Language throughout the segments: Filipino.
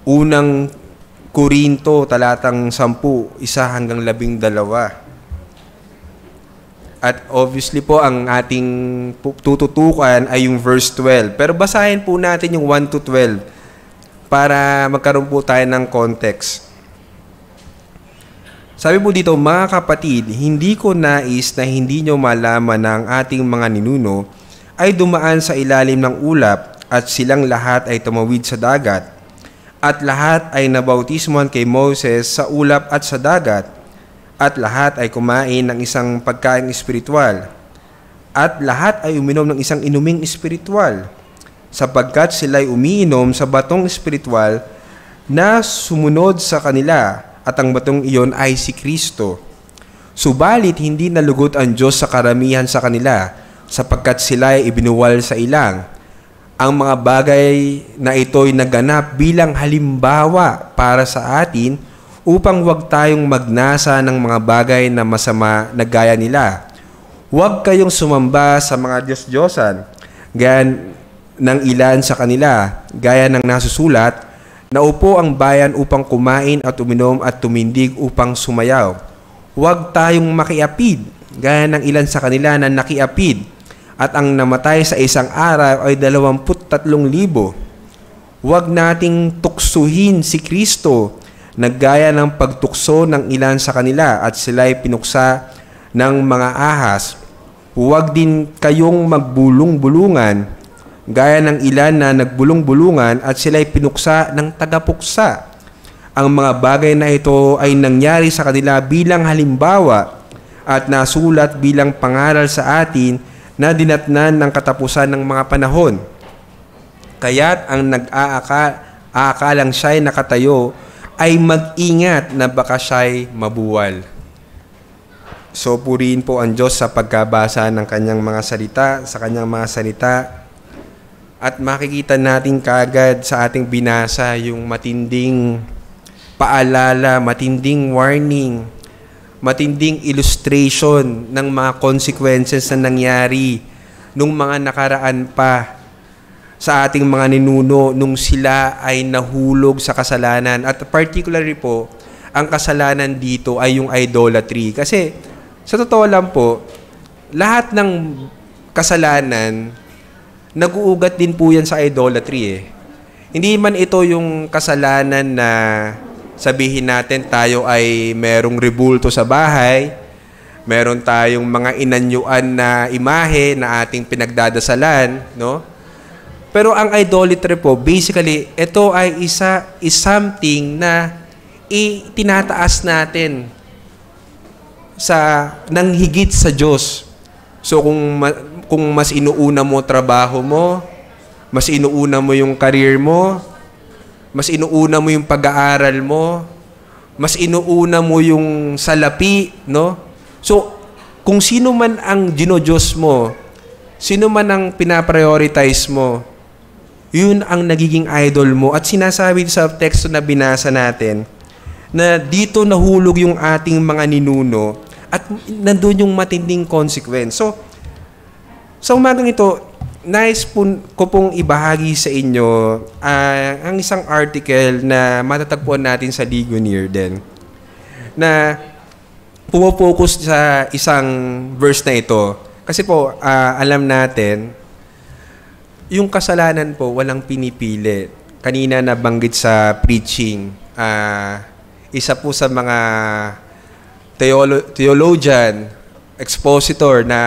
Unang Korinto, talatang 10, 1-12. At obviously po, ang ating tututukan ay yung verse 12. Pero basahin po natin yung 1 to 12 para magkaroon po tayo ng context. Sabi po dito, mga kapatid, hindi ko nais na hindi nyo malaman na ang ating mga ninuno ay dumaan sa ilalim ng ulap at silang lahat ay tumawid sa dagat. At lahat ay nabautismuhan kay Moses sa ulap at sa dagat. At lahat ay kumain ng isang pagkain espiritual. At lahat ay uminom ng isang inuming espiritual. Sapagkat sila ay umiinom sa batong espiritual na sumunod sa kanila. At ang batong iyon ay si Kristo. Subalit hindi nalugot ang Diyos sa karamihan sa kanila, sapagkat sila ay ibinuwal sa ilang. Ang mga bagay na ito'y naganap bilang halimbawa para sa atin upang huwag tayong magnasa ng mga bagay na masama na gaya nila. Huwag kayong sumamba sa mga Diyos-Diyosan, gaya ng ilan sa kanila, gaya ng nasusulat, naupo ang bayan upang kumain at uminom at tumindig upang sumayaw. Huwag tayong makiapid, gaya ng ilan sa kanila na nakiapid, at ang namatay sa isang araw ay 23,000. Huwag nating tuksuhin si Kristo, na gaya ng pagtukso ng ilan sa kanila at sila'y pinuksa ng mga ahas. Huwag din kayong magbulong-bulungan, gaya ng ilan na nagbulong-bulungan at sila'y pinuksa ng tagapuksa. Ang mga bagay na ito ay nangyari sa kanila bilang halimbawa at nasulat bilang pangaral sa atin na dinatnan ng katapusan ng mga panahon. Kaya't ang nag-aakalang siya'y nakatayo ay mag-ingat na baka siya'y mabuwal. So purihin po ang Diyos sa pagkabasa ng kanyang mga salita, sa kanyang mga salita. At makikita natin kaagad sa ating binasa yung matinding paalala, matinding warning, matinding illustration ng mga consequences na nangyari nung mga nakaraan pa sa ating mga ninuno nung sila ay nahulog sa kasalanan. At particularly po, ang kasalanan dito ay yung idolatry. Kasi sa totoo lang po, lahat ng kasalanan nag-uugat din po yan sa idolatry eh. Hindi man ito yung kasalanan na sabihin natin tayo ay merong rebulto sa bahay, meron tayong mga inanyuan na imahe na ating pinagdadasalan, no? Pero ang idolatry po, basically, ito ay is something na itinataas natin nang higit sa Diyos. So kung mas inuuna mo trabaho mo, mas inuuna mo yung career mo, mas inuuna mo yung pag-aaral mo, mas inuuna mo yung salapi, no? So, kung sino man ang dinodiyos mo, sino man ang pinaprioritize mo, yun ang nagiging idol mo. At sinasabi sa teksto na binasa natin, na dito nahulog yung ating mga ninuno at nandun yung matinding consequence. So, sa umagang ito, nais ko pong ibahagi sa inyo ang isang article na matatagpuan natin sa Ligonier din, na pumofocus sa isang verse na ito. Kasi po, alam natin, yung kasalanan po, walang pinipili. Kanina nabanggit sa preaching, isa po sa mga theologian, expositor na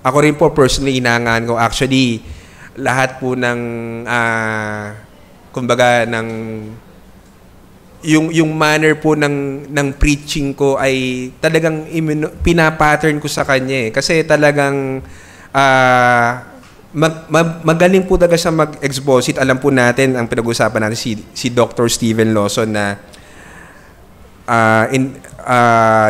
ako rin po personally inaangaan ko. Actually, lahat po ng kumbaga ng yung manner po ng preaching ko ay talagang pinapattern ko sa kanya eh. Kasi talagang magaling po talaga siya mag-exposit. Alam po natin, ang pinag-usapan natin si Dr. Steven Lawson na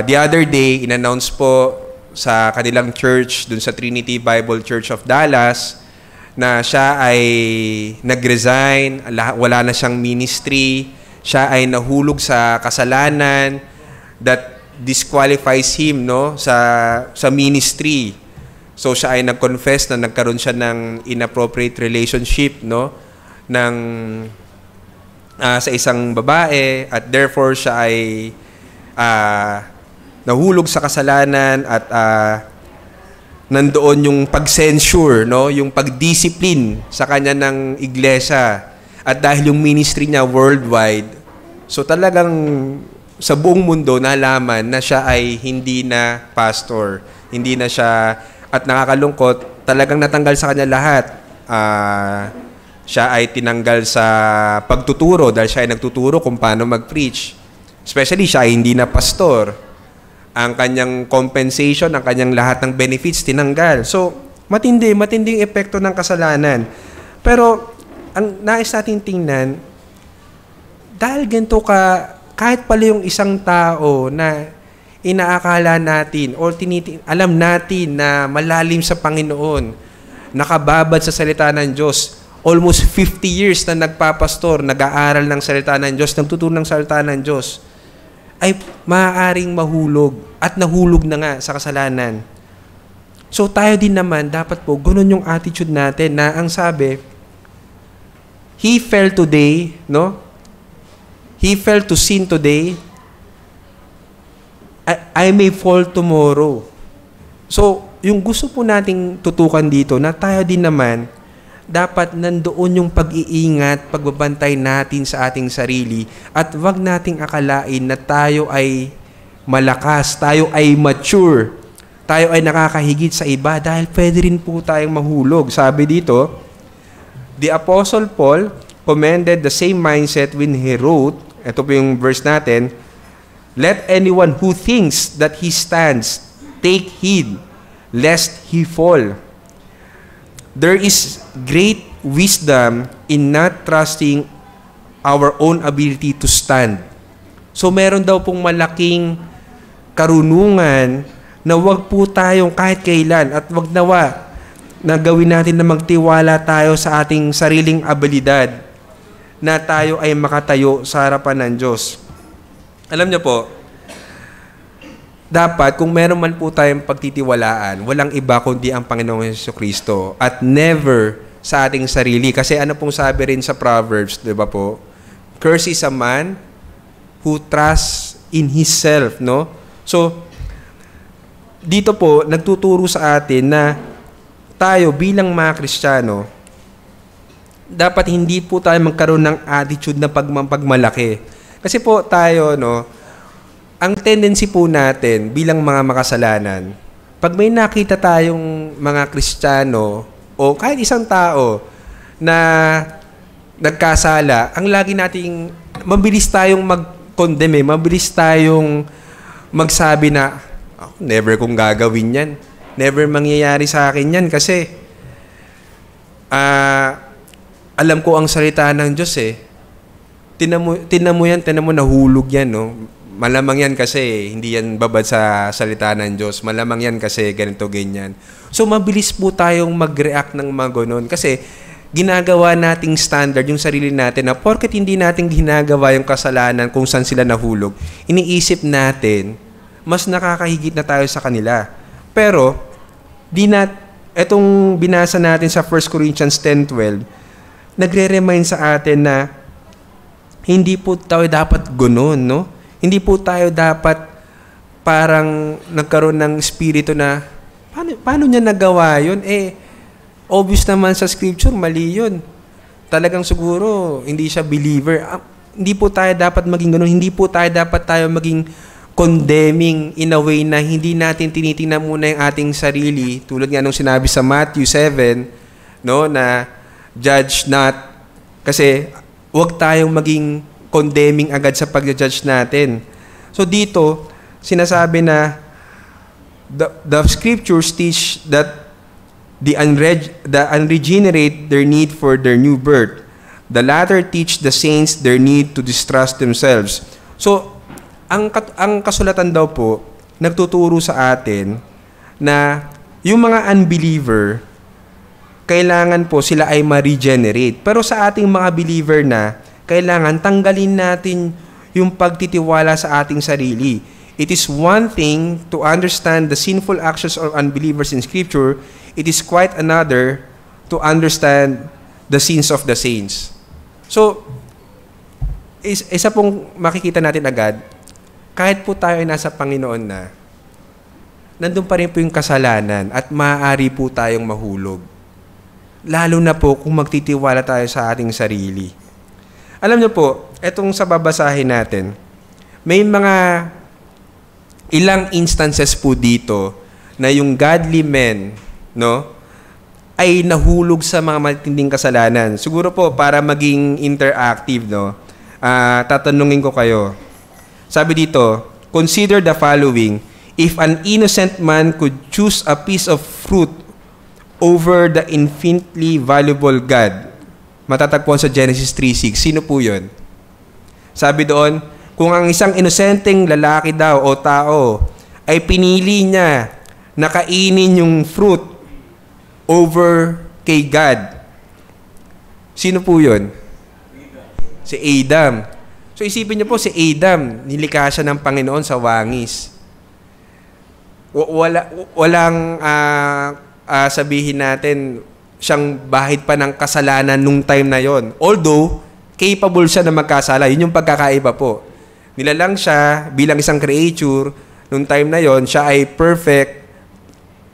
the other day, in-announce po sa kanilang church, dun sa Trinity Bible Church of Dallas, na siya ay nag-resign, wala na siyang ministry, siya ay nahulog sa kasalanan that disqualifies him, no, sa ministry. So siya ay nag-confess na nagkaroon siya ng inappropriate relationship, no, ng sa isang babae at therefore siya ay nahulog sa kasalanan at nandoon yung pag-censure, no? Yung pag-discipline sa kanya ng iglesia. At dahil yung ministry niya worldwide, so talagang sa buong mundo nalaman na siya ay hindi na pastor. Hindi na siya, at nakakalungkot, talagang natanggal sa kanya lahat. Siya ay tinanggal sa pagtuturo dahil siya ay nagtuturo kung paano mag-preach. Especially siya ay hindi na pastor. Ang kanyang compensation, ang kanyang lahat ng benefits tinanggal. So, matinding epekto ng kasalanan. Pero, ang nais natin tingnan, dahil ganito kahit pala yung isang tao na inaakala natin o alam natin na malalim sa Panginoon, nakababad sa salita ng Diyos, almost 50 years na nagpapastor, nag-aaral ng salita ng Diyos, nagtuturo ng salita ng Diyos, ay maaaring mahulog at nahulog na nga sa kasalanan. So tayo din naman, dapat po, ganun yung attitude natin na ang sabi, he fell today, no? He fell to sin today, I may fall tomorrow. So, yung gusto po nating tutukan dito na tayo din naman, dapat nandoon yung pag-iingat, pagbabantay natin sa ating sarili at wag nating akalain na tayo ay malakas, tayo ay mature, tayo ay nakakahigit sa iba dahil pwede rin po tayong mahulog. Sabi dito, the Apostle Paul commended the same mindset when he wrote, ito po yung verse natin, let anyone who thinks that he stands take heed lest he fall. There is great wisdom in not trusting our own ability to stand. So meron daw pong malaking karunungan na wag po tayong kahit kailan at wag nawa na gawin natin na magtiwala tayo sa ating sariling abilidad na tayo ay makatayo sa harapan ng Diyos. Alam niyo po, dapat kung meron man po tayong pagtitiwalaan, walang iba kundi ang Panginoong Jesucristo at never sa ating sarili. Kasi ano pong sabi rin sa Proverbs, di ba po? Curse is a man who trusts in himself, no? So, dito po, nagtuturo sa atin na tayo bilang mga Kristiyano, dapat hindi po tayo magkaroon ng attitude na pagmalaki. Kasi po tayo, no, ang tendency po natin bilang mga makasalanan, pag may nakita tayong mga Kristiyano o kahit isang tao na nagkasala, ang lagi nating, mabilis tayong mag-condemn, mabilis tayong magsabi na, oh, never kong gagawin yan. Never mangyayari sa akin yan kasi alam ko ang salita ng Diyos eh. Tinan mo nahulog yan, no? Malamang yan kasi hindi yan babad sa salita ng Diyos. Malamang yan kasi ganito, ganyan. So, mabilis po tayong mag-react ng mga ganun kasi ginagawa nating standard yung sarili natin na porket hindi natin ginagawa yung kasalanan kung saan sila nahulog, iniisip natin, mas nakakahigit na tayo sa kanila. Pero, etong binasa natin sa 1 Corinthians 10:12, nagre-remind sa atin na hindi po tayo dapat gunon, no? Hindi po tayo dapat parang nagkaroon ng espiritu na, paano niya nagawa yun? Obvious naman sa scripture, mali yun. Talagang siguro, hindi siya believer. Hindi po tayo dapat maging gunon. Hindi po tayo dapat maging condemning in a way na hindi natin tinitingnan muna yung ating sarili. Tulad nga nung sinabi sa Matthew 7, no, na judge not. Kasi huwag tayong maging condemning agad sa pag-judge natin. So dito, sinasabi na the scriptures teach that the unregenerate their need for their new birth. The latter teach the saints their need to distrust themselves. So, ang kasulatan daw po, nagtuturo sa atin na yung mga unbeliever, kailangan po sila ay ma-regenerate. Pero sa ating mga believer na, kailangan tanggalin natin yung pagtitiwala sa ating sarili. It is one thing to understand the sinful actions of unbelievers in Scripture. It is quite another to understand the sins of the saints. So, Isa pong makikita natin agad, kahit po tayo ay nasa Panginoon na, nandun pa rin po yung kasalanan at maaari po tayong mahulog. Lalo na po kung magtitiwala tayo sa ating sarili. Alam niyo po, etong sa babasahin natin, may mga ilang instances po dito na yung godly men, no, ay nahulog sa mga matinding kasalanan. Siguro po, para maging interactive, no, tatanungin ko kayo. Sabi dito, consider the following. If an innocent man could choose a piece of fruit over the infinitely valuable God, matatagpuan sa Genesis 3:6, sino po yun? Sabi doon, kung ang isang inosenteng lalaki daw o tao ay pinili niya na kainin yung fruit over kay God, sino po yun? Si Adam. So isipin niyo po, si Adam, nilikha siya ng Panginoon sa wangis. Walang sabihin natin, siyang bahid pa ng kasalanan nung time na yon. Although, capable siya na magkasala. Yun yung pagkakaiba po. Nilalang siya bilang isang creature, nung time na yon, siya ay perfect,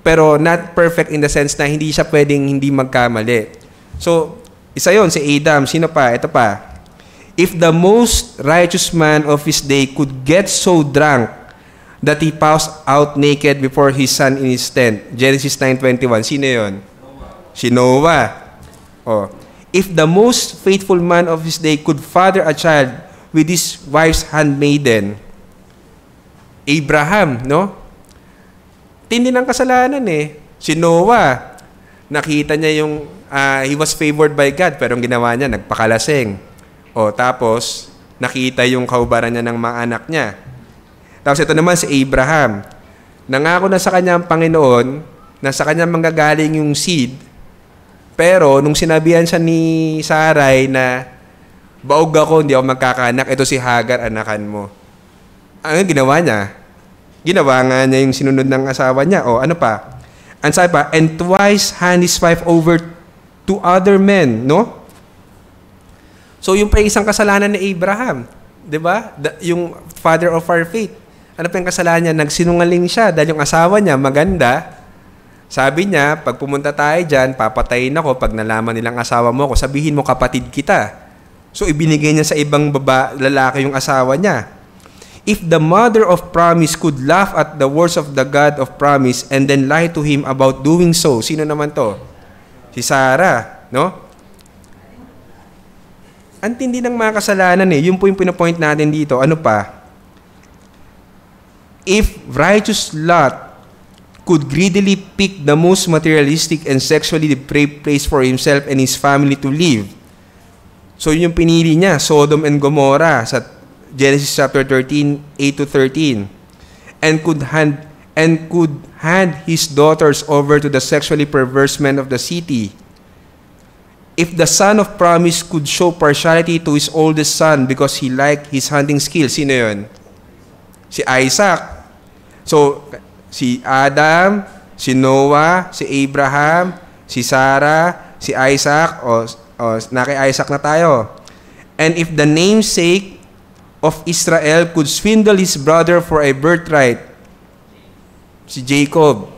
pero not perfect in the sense na hindi siya pwedeng hindi magkamali. So, isa yon si Adam. Sino pa? Ito pa. If the most righteous man of his day could get so drunk that he passed out naked before his son in his tent. Genesis 9:21. Sino yun? Si Noah. Oh. If the most faithful man of his day could father a child with his wife's handmaiden. Abraham, no? Tindi ng kasalanan eh. Si Noah, nakita niya yung he was favored by God, pero ang ginawa niya, nagpakalaseng. O, tapos, nakita yung kaubaran niya ng mga anak niya. Tapos ito naman si Abraham. Nangako na sa kanya ang Panginoon na sa kanya manggagaling yung seed. Pero nung sinabihan siya ni Sarai na baog ako, hindi ako magkakaanak, ito si Hagar, anakan mo. Ang ginawa niya? Ginawa nga niya yung sinunod ng asawa niya. O ano pa? Ang sabi pa, and twice hand his wife over to other men, no? So yung pa isang kasalanan ni Abraham, 'di ba? Yung father of our faith. Ano pa yung kasalanan niya? Nagsinungaling siya dahil yung asawa niya maganda. Sabi niya, pag pumunta tayo diyan, papatayin ako pag nalaman nilang asawa mo ako, sabihin mo kapatid kita. So ibinigay niya sa ibang lalaki yung asawa niya. If the mother of promise could laugh at the words of the God of promise and then lie to him about doing so, sino naman to? Si Sarah, no? Ang tindi ng mga kasalanan eh. Yun po yung pinapoint natin dito. Ano pa? If righteous Lot could greedily pick the most materialistic and sexually depraved place for himself and his family to live. So yun yung pinili niya, Sodom and Gomorrah sa Genesis chapter 13, 8-13. And could hand his daughters over to the sexually perverse men of the city. If the son of promise could show partiality to his oldest son because he liked his hunting skills, sino yun? Si Isaac. So, si Adam, si Noah, si Abraham, si Sarah, si Isaac, naki-Isaac na tayo. And if the namesake of Israel could swindle his brother for a birthright, si Jacob.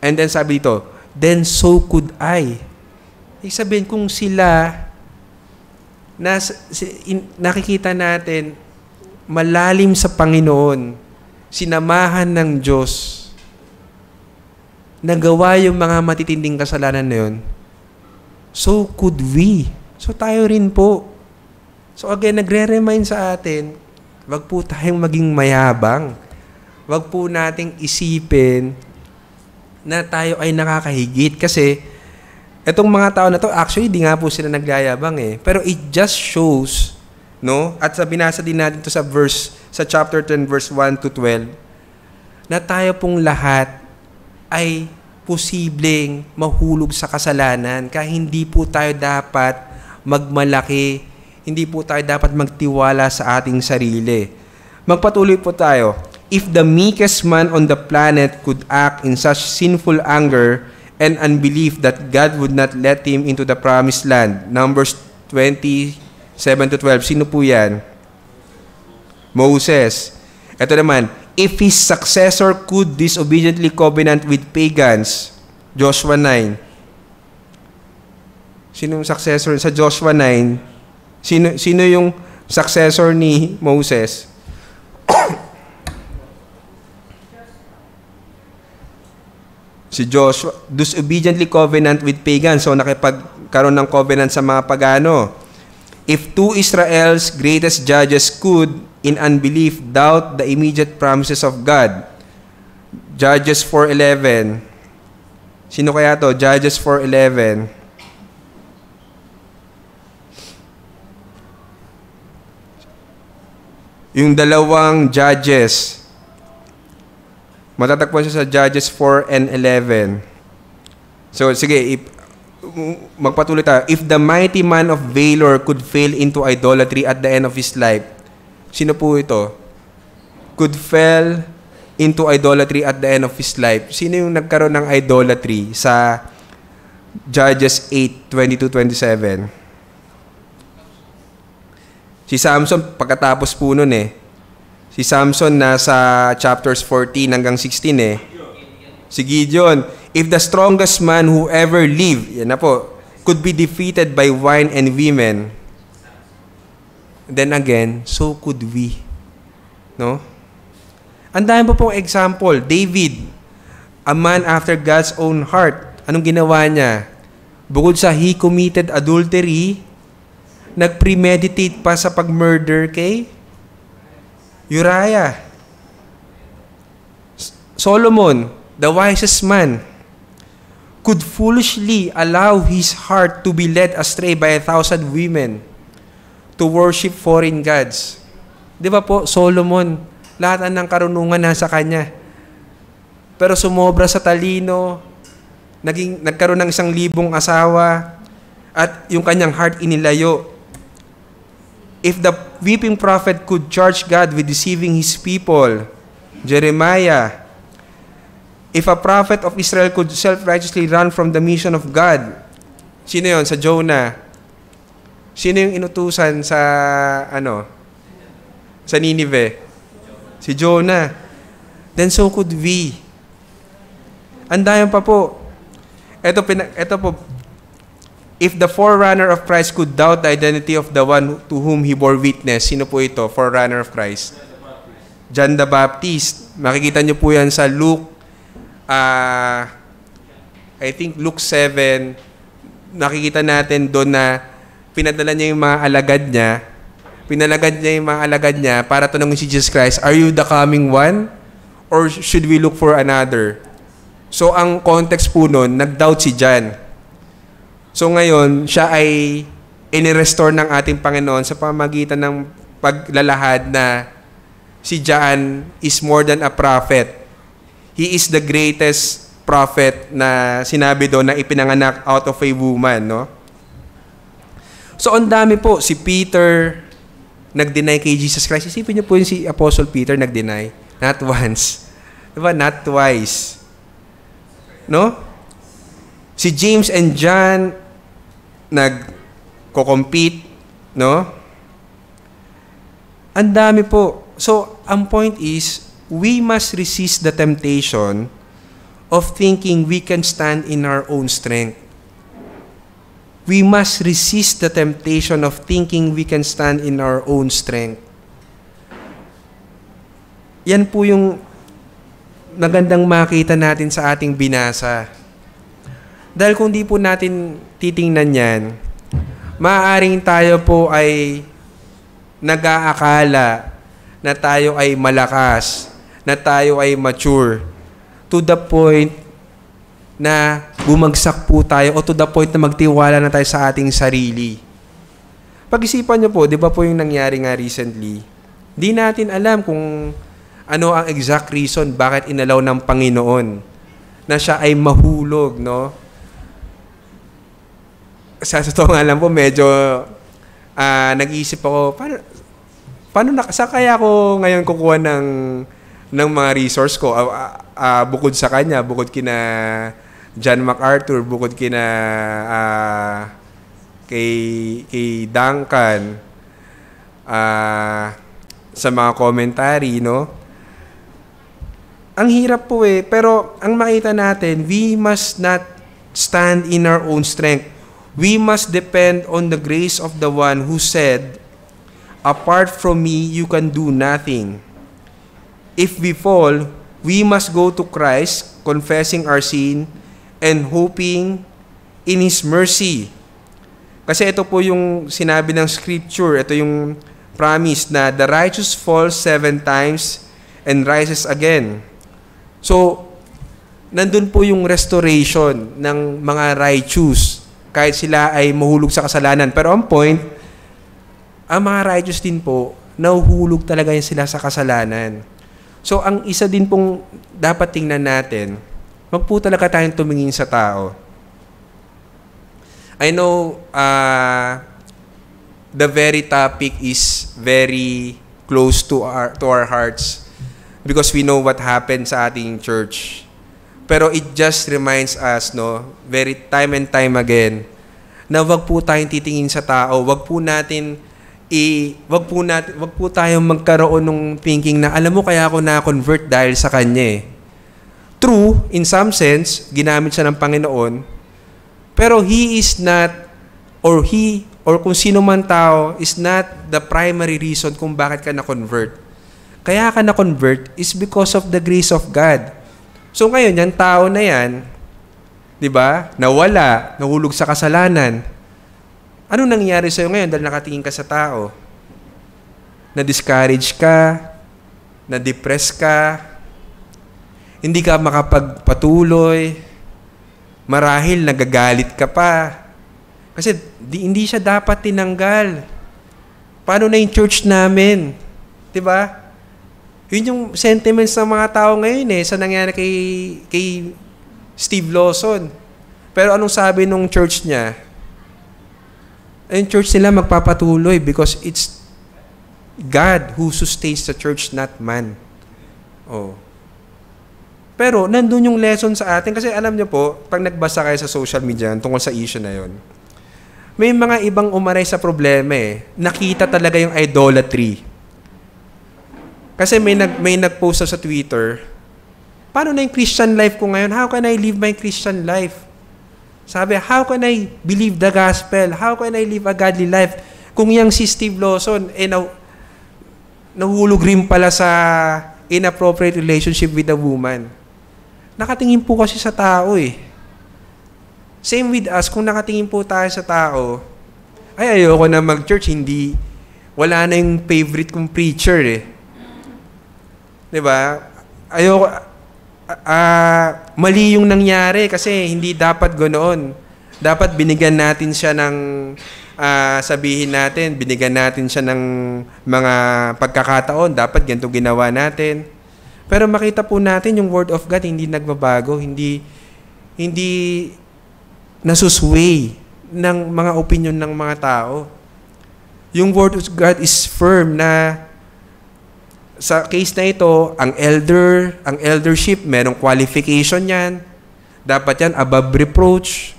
And then sabi dito, then so could I. Sabihin kung sila nakikita natin malalim sa Panginoon, sinamahan ng Diyos, nagawa yung mga matitinding kasalanan na yun, so could we. So tayo rin po. So again, nagre-remind sa atin, wag po tayong maging mayabang. Wag po nating isipin na tayo ay nakakahigit kasi etong mga tao na to, actually, di nga po sila nagyayabang eh. Pero it just shows, no? At binasa din natin to sa chapter 10, verse 1-12, na tayo pong lahat ay posibleng mahulog sa kasalanan. Kaya hindi po tayo dapat magmalaki, hindi po tayo dapat magtiwala sa ating sarili. Magpatuloy po tayo. If the meekest man on the planet could act in such sinful anger and unbelief that God would not let him into the promised land. Numbers 20, 7 to 12. Sino po yan? Moses. Ito naman, if his successor could disobediently covenant with pagans, Joshua 9. Sino yung successor sa Joshua 9? Sino yung successor ni Moses? Si Joshua, disobediently covenant with pagans. So nakipagkaroon ng covenant sa mga pagano. If two Israel's greatest judges could, in unbelief, doubt the immediate promises of God. Judges 4:11. Sino kaya to? Judges 4:11. Yung dalawang judges, matatagpuan siya sa Judges 4 and 11. So, sige, magpatuloy tayo. If the mighty man of valor could fail into idolatry at the end of his life, sino po ito? Could fail into idolatry at the end of his life. Sino yung nagkaroon ng idolatry sa Judges 8, 22-27? Si Samson, pagkatapos po nun Si Samson nasa chapters 14 hanggang 16 Si Gideon, if the strongest man who ever lived, yan na po, could be defeated by wine and women, then again, so could we. No? Ang dami po pong example. David, a man after God's own heart. Anong ginawa niya? Bukod sa he committed adultery, nag-premeditate pa sa pag-murder kay Uriah. Solomon, the wisest man, could foolishly allow his heart to be led astray by 1,000 women to worship foreign gods. Di ba po, Solomon, lahat ng karunungan nasa kanya. Pero sumobra sa talino, nagkaroon ng 1,000 asawa, at yung kanyang heart inilayo. If the weeping prophet could charge God with deceiving his people, Jeremiah, if a prophet of Israel could self-righteously run from the mission of God, sino yon? Sa Jonah. Sino yung inutusan sa, sa Nineveh? Si Jonah. Then so could we. Andayan pa po. Ito po, if the forerunner of Christ could doubt the identity of the one to whom he bore witness, sino po ito, forerunner of Christ? John the Baptist. Makikita niyo po yan sa Luke, I think Luke 7, nakikita natin doon na pinadala niya yung mga alagad niya, para tanongin si Jesus Christ, are you the coming one? Or should we look for another? So, ang context po nun, nag-doubt si John. So ngayon, siya ay inirestore ng ating Panginoon sa pamamagitan ng paglalahad na si John is more than a prophet. He is the greatest prophet na sinabi doon na ipinanganak out of a woman, no? So ang dami po, si Peter nag-deny kay Jesus Christ. Isipin niyo po yung si Apostle Peter nag-deny. Not once. Diba? Not twice. No? Si James and John nagko-compete, no? Ang dami po. So, ang point is, we must resist the temptation of thinking we can stand in our own strength. We must resist the temptation of thinking we can stand in our own strength. Yan po yung magandang makita natin sa ating binasa. Dahil kung di po natin titingnan yan, maaaring tayo po ay nag-aakala na tayo ay malakas, na tayo ay mature, to the point na bumagsak po tayo o to the point na magtiwala na tayo sa ating sarili. Pag-isipan nyo po, di ba po yung nangyari nga recently, di natin alam kung ano ang exact reason bakit inalaw ng Panginoon na siya ay mahulog, no? Sa totoo nga lang po, medyo nag-iisip ako, saan kaya ako ngayon kukuha ng mga resource ko? Bukod sa kanya, bukod kina John MacArthur, bukod kina kay Duncan, sa mga commentary, no? Ang hirap po pero ang makita natin, we must not stand in our own strength. We must depend on the grace of the one who said, "Apart from me, you can do nothing." If we fall, we must go to Christ, confessing our sin and hoping in His mercy. Kasi ito po yung sinabi ng scripture, ito yung promise na the righteous falls 7 times and rises again. So, nandun po yung restoration ng mga righteous kahit sila ay mahulog sa kasalanan. Pero ang point, ang mga righteous din po, nahuhulog talaga yan sila sa kasalanan. So, ang isa din pong dapat tingnan natin, wag po talaga tayong tumingin sa tao. I know the very topic is very close to our hearts because we know what happened sa ating church. Pero it just reminds us, no, very time and time again, na wag po tayong titingin sa tao, wag po tayong magkaroon ng thinking na alam mo kaya ako na-convert dahil sa kanya. True, in some sense, ginamit siya ng Panginoon, pero he is not, or kung sino man tao, is not the primary reason kung bakit ka na-convert. Kaya ka na-convert is because of the grace of God. So ngayon, yung tao na yan, di ba, nawala, nahulog sa kasalanan. Ano nangyayari sa'yo ngayon dahil nakatingin ka sa tao? Na-discourage ka, na-depress ka, hindi ka makapagpatuloy, marahil nagagalit ka pa. Kasi hindi siya dapat tinanggal. Paano na yung church namin? Di ba? Yun yung sentiments ng mga tao ngayon sa nangyari kay Steve Lawson. Pero anong sabi nung church niya? Yung church nila magpapatuloy because it's God who sustains the church, not man. Oh. Pero nandun yung lesson sa atin kasi alam niyo po, pag nagbasa kayo sa social media tungkol sa issue na yon, may mga ibang umaray sa problema Nakita talaga yung idolatry. Kasi may nag-post sa Twitter, paano na yung Christian life ko ngayon? How can I live my Christian life? Sabi, how can I believe the gospel? How can I live a godly life? Kung yung si Steve Lawson, nahulog rin pala sa inappropriate relationship with a woman. Nakatingin po kasi sa tao Same with us, kung nakatingin po tayo sa tao, ay ayoko na mag-church, wala na yung favorite kong preacher Diba? Ayoko, mali yung nangyari kasi hindi dapat ganoon. Dapat binigyan natin siya ng, sabihin natin, binigyan natin siya ng mga pagkakataon. Dapat ganito ginawa natin. Pero makita po natin yung Word of God hindi nagbabago, hindi nasusway ng mga opinion ng mga tao. Yung Word of God is firm na sa case na ito, ang eldership, merong qualification yan. Dapat yan above reproach.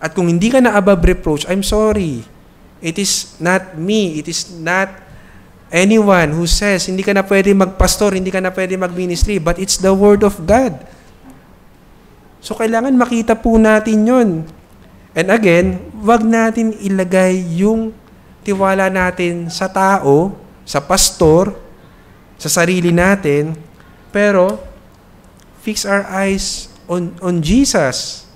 At kung hindi ka na above reproach, I'm sorry. It is not me. It is not anyone who says, hindi ka na pwede magpastor, hindi ka na pwede magministry, but it's the Word of God. So, kailangan makita po natin yun. And again, wag natin ilagay yung tiwala natin sa tao, sa pastor, sa sarili natin, pero fix our eyes on Jesus.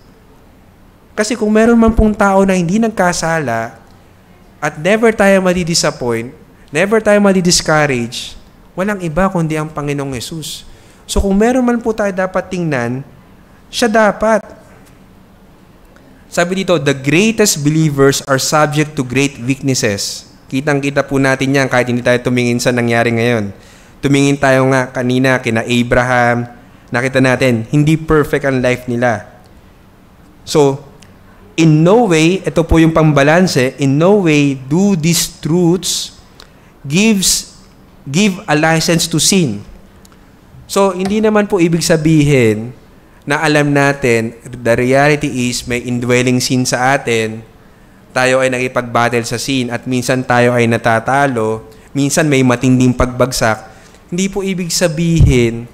Kasi kung meron man pong tao na hindi nagkasala at never tayo madi-disappoint, never tayo madi-discourage, walang iba kundi ang Panginoong Yesus. So kung meron man po tayo dapat tingnan, siya dapat. Sabi dito, the greatest believers are subject to great weaknesses. Kitang-kita po natin yan kahit hindi tayo tumingin sa nangyari ngayon. Tumingin tayo nga kanina kina Abraham, nakita natin, hindi perfect ang life nila. So, in no way, ito po yung pambalanse, in no way do these truths give a license to sin. So, hindi naman po ibig sabihin na alam natin, the reality is may indwelling sin sa atin, tayo ay nakipag-battle sa sin at minsan tayo ay natatalo, minsan may matinding pagbagsak, hindi po ibig sabihin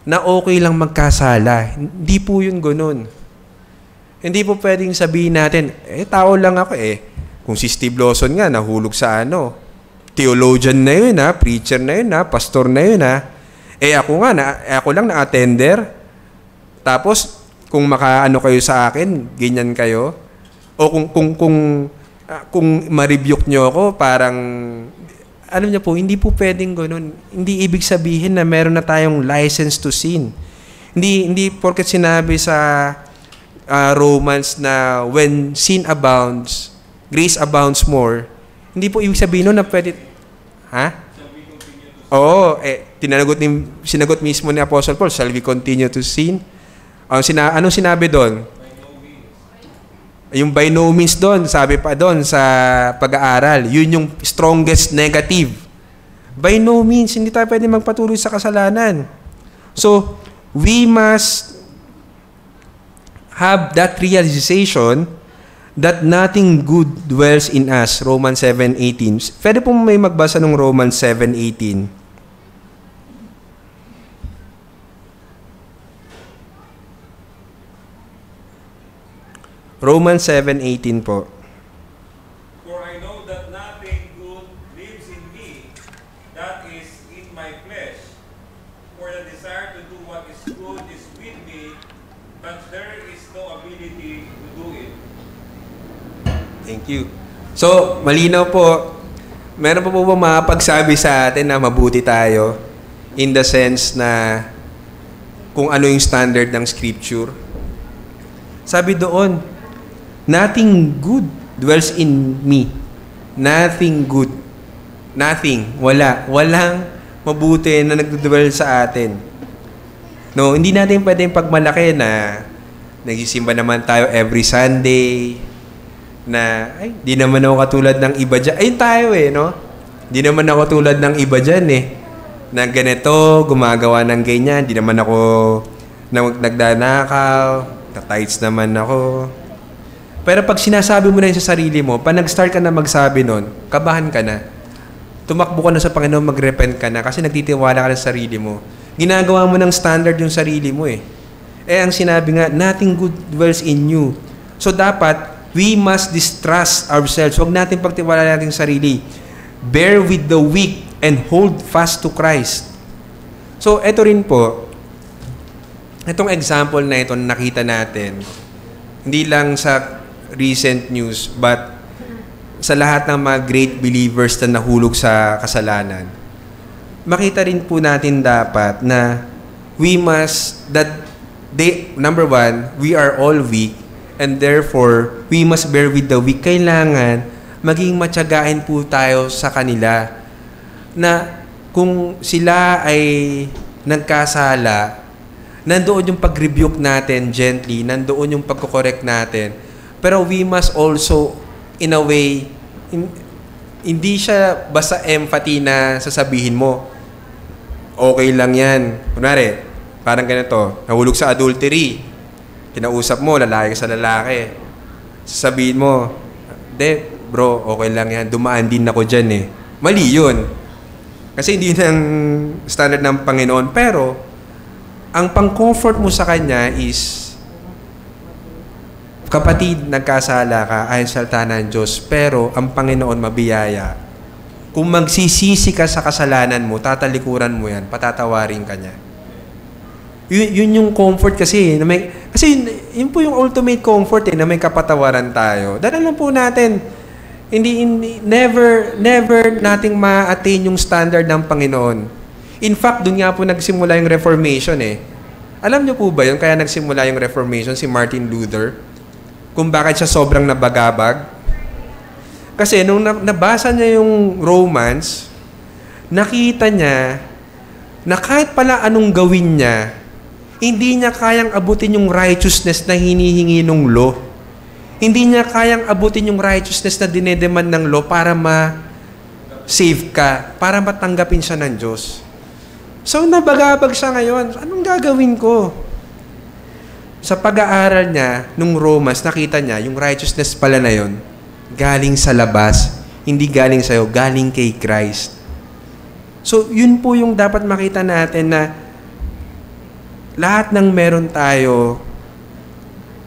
na okay lang magkasala. Hindi po yun ganun. Hindi po pwedeng sabihin natin, tao lang ako eh. Kung si Steve Lawson nga, nahulog sa theologian na yun preacher na yun pastor na yun ako lang na attender. Tapos, kung makaano kayo sa akin, ganyan kayo. O kung ma-rebuke nyo ako, parang, alam niyo po, hindi po pwedeng ganun. Hindi ibig sabihin na meron na tayong license to sin. Hindi porket sinabi sa Romans na when sin abounds, grace abounds more, hindi po ibig sabihin nun na pwede, Oo, sinagot mismo ni Apostle Paul, shall we continue to sin? Anong sinabi doon? Yung by no means doon, sabi pa doon sa pag-aaral, yun yung strongest negative. By no means, hindi tayo pwede magpatuloy sa kasalanan. So, we must have that realization that nothing good dwells in us. Romans 7:18. Pwede po may magbasa ng Romans 7:18. Romans 7:18 po. For I know that nothing good lives in me, that is in my flesh. For the desire to do what is good is with me, but there is no ability to do it. Thank you. So, malinaw po, meron pa po ba makapagsabi sa atin na mabuti tayo in the sense na kung ano yung standard ng Scripture? Sabi doon, nothing good dwells in me. Nothing good. Nothing. Wala. Walang mabuti na nagdudwell sa atin. No, hindi natin pwedeng pagmalaki na nagsisimba naman tayo every Sunday, na, di naman ako katulad ng iba dyan. Ayun tayo no? Di naman ako tulad ng iba dyan na ganito, gumagawa ng ganyan. Di naman ako nagdanakaw, tatights naman ako. Pero pag sinasabi mo na yun sa sarili mo, pag nag-start ka na magsabi nun, kabahan ka na. Tumakbo ka na sa Panginoon, mag-repent ka na kasi nagtitiwala ka na sa sarili mo. Ginagawa mo ng standard yung sarili mo ang sinabi nga, nothing good dwells in you. So dapat, we must distrust ourselves. Huwag natin pagtiwala natin sa sarili. Bear with the weak and hold fast to Christ. So, eto rin po, itong example na ito na nakita natin, hindi lang sa recent news, but sa lahat ng mga great believers na nahulog sa kasalanan, makita rin po natin dapat na number one, we are all weak, and therefore, we must bear with the weak. Kailangan maging matyagain po tayo sa kanila na kung sila ay nagkasala, nandoon yung pag-rebuke natin gently, nandoon yung pagko-correct natin. Pero we must also, in a way, hindi siya basta empathy na sasabihin mo, okay lang yan. Kunwari, parang ganito, nahulog sa adultery, kinausap mo, lalaki sa lalaki. Sasabihin mo, bro, okay lang yan. Dumaan din ako dyan Mali yun. Kasi hindi ng standard ng Panginoon. Pero, ang pang-comfort mo sa kanya is, kapatid, nagkasala ka, ayon sa salita ng Diyos, pero ang Panginoon mabiyaya. Kung magsisisi ka sa kasalanan mo, tatalikuran mo yan, patatawarin ka niya. Yun yung comfort kasi. Kasi yun po yung ultimate comfort na may kapatawaran tayo. Dahil alam po natin, never nating ma-attain yung standard ng Panginoon. In fact, dun nga po nagsimula yung Reformation Alam niyo po ba yun? Kaya nagsimula yung Reformation, si Martin Luther. Kung bakit siya sobrang nabagabag. Kasi nung nabasa niya yung Romans, nakita niya na kahit pala anong gawin niya, hindi niya kayang abutin yung righteousness na hinihingi ng law. Hindi niya kayang abutin yung righteousness na dinedemand ng law para ma-save ka, para matanggapin siya ng Diyos. So, nabagabag siya ngayon. Anong gagawin ko? Sa pag-aaral niya, nung Romans, nakita niya, yung righteousness pala na yun, galing sa labas. hindi galing sa'yo, galing kay Christ. So, yun po yung dapat makita natin na lahat ng meron tayo,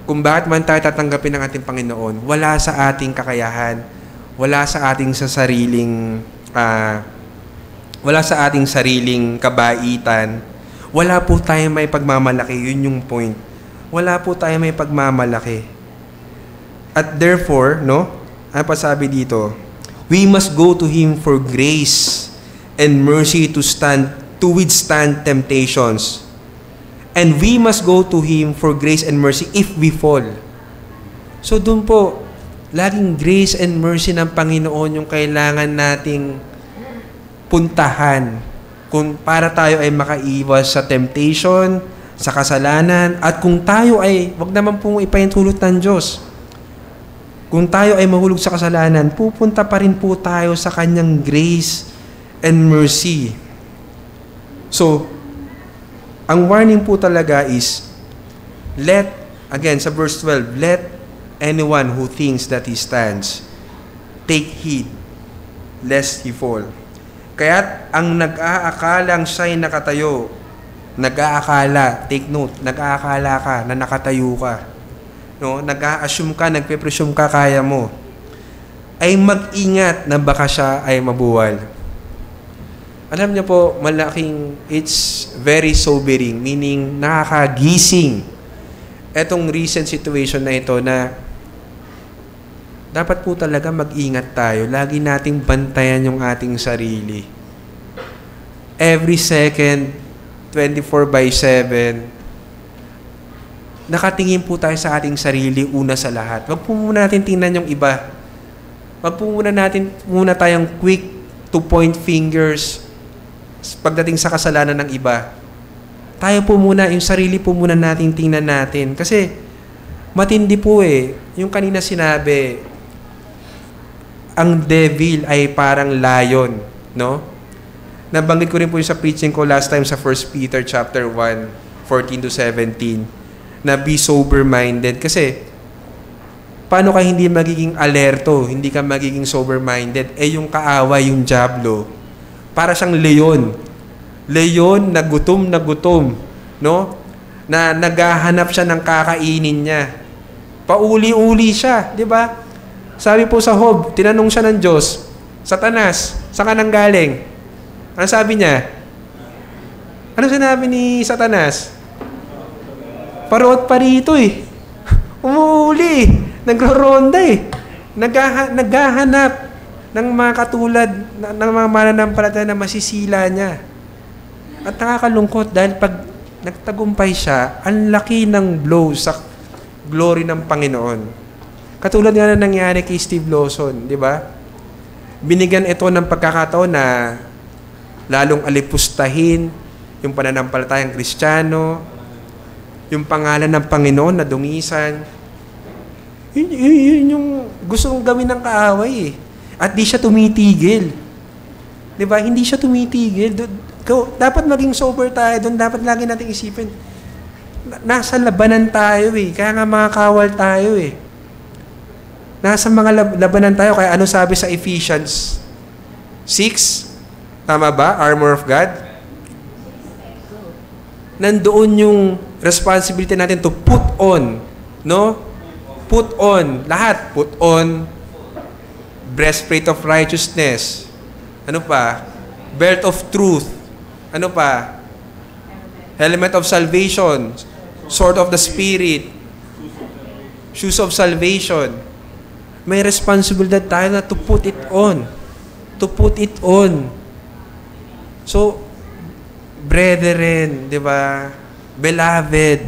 kung bakit man tayo tatanggapin ng ating Panginoon, wala sa ating kakayahan, wala sa ating sariling kabaitan, wala po tayo may pagmamalaki. Yun yung point. Wala po tayo may pagmamalaki. At therefore, no, ano pa sabi dito? We must go to Him for grace and mercy to withstand temptations. And we must go to Him for grace and mercy if we fall. So dun po, laging grace and mercy ng Panginoon yung kailangan nating puntahan kung para tayo ay makaiwas sa temptation, sa kasalanan, at kung tayo ay, wag naman pong ipahintulot ng Diyos. Kung tayo ay mahulog sa kasalanan, pupunta pa rin po tayo sa Kanyang grace and mercy. So, ang warning po talaga is, again sa verse 12, let anyone who thinks that he stands, take heed, lest he fall. Kaya't ang nag-aakalang siya'y nakatayo, nag-aakala, take note, nag-aakala ka na nakatayo ka, no? Nag-a-assume ka, nagpe-presume ka, kaya mo, ay mag-ingat na baka siya ay mabuwal. Alam niyo po, it's very sobering, meaning nakakagising etong recent situation na ito na dapat po talaga mag-ingat tayo. Lagi nating bantayan yung ating sarili. Every second, 24/7, nakatingin po tayo sa ating sarili una sa lahat. Wag po muna natin tingnan yung iba. Wag po muna tayong quick to point fingers pagdating sa kasalanan ng iba. Tayo po muna, yung sarili po muna nating tingnan natin. Kasi matindi po yung kanina sinabi, ang devil ay parang lion, no? Nabanggit ko rin po yung sa preaching ko last time sa 1 Peter chapter 1, 14-17, na be sober-minded. Kasi, paano ka hindi magiging alerto, hindi ka magiging sober-minded? Yung kaaway, yung diablo, para siyang leon. Leon na gutom, no? Na naghahanap siya ng kakainin niya. Pauli-uli siya, di ba? Sabi po sa Job, tinanong siya ng Diyos, Satanas, saan ka nang galing? Ano sabi niya? Ano sinabi ni Satanas? Parot pa rito Umuuli. Nagro-ronda naghahanap ng mga katulad, ng mga mananampalataya na masisila niya. At nakakalungkot dahil pag nagtagumpay siya, ang laki ng blow sa glory ng Panginoon. Katulad nga na nangyari kay Steve Lawson, di ba? Binigyan ito ng pagkakataon na lalong alipustahin yung pananampalatayang Kristiyano, yung pangalan ng Panginoon na dungisan. Yun yung gustong gawin ng kaaway At di siya tumitigil. Di ba? Hindi siya tumitigil. Dapat maging sober tayo doon. Dapat lagi nating isipin. Nasa labanan tayo Kaya nga mga kawal tayo Nasa mga labanan tayo. Kaya ano sabi sa Ephesians 6? Tama ba? Armor of God? Nandoon yung responsibility natin to put on. No? Put on. Lahat. Put on breastplate of righteousness. Ano pa? Belt of truth. Ano pa? Helmet of salvation. Sword of the Spirit. Shoes of salvation. May responsibilidad tayo na to put it on. To put it on. So, brethren, di ba? Beloved,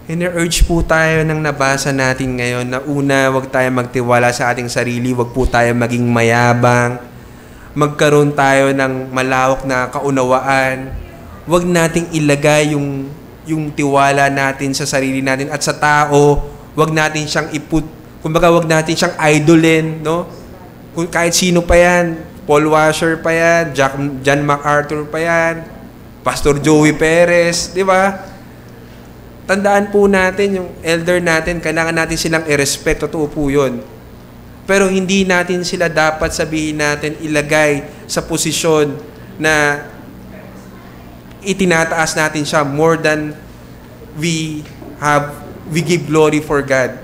ina-urge po tayo ng nabasa natin ngayon na una, wag tayo magtiwala sa ating sarili, wag po tayo maging mayabang, magkaroon tayo ng malawak na kaunawaan, wag nating ilagay yung tiwala natin sa sarili natin at sa tao, wag natin siyang kumbaga wag natin siyang idolin, no? Kung kahit sino pa yan, Paul Washer pa yan, John MacArthur pa yan, Pastor Joey Perez, di ba? Tandaan po natin yung elder natin, kailangan natin silang i-respect. Totoo po yun. Pero hindi natin sila dapat sabihin natin ilagay sa posisyon na itinataas natin siya more than we give glory for God.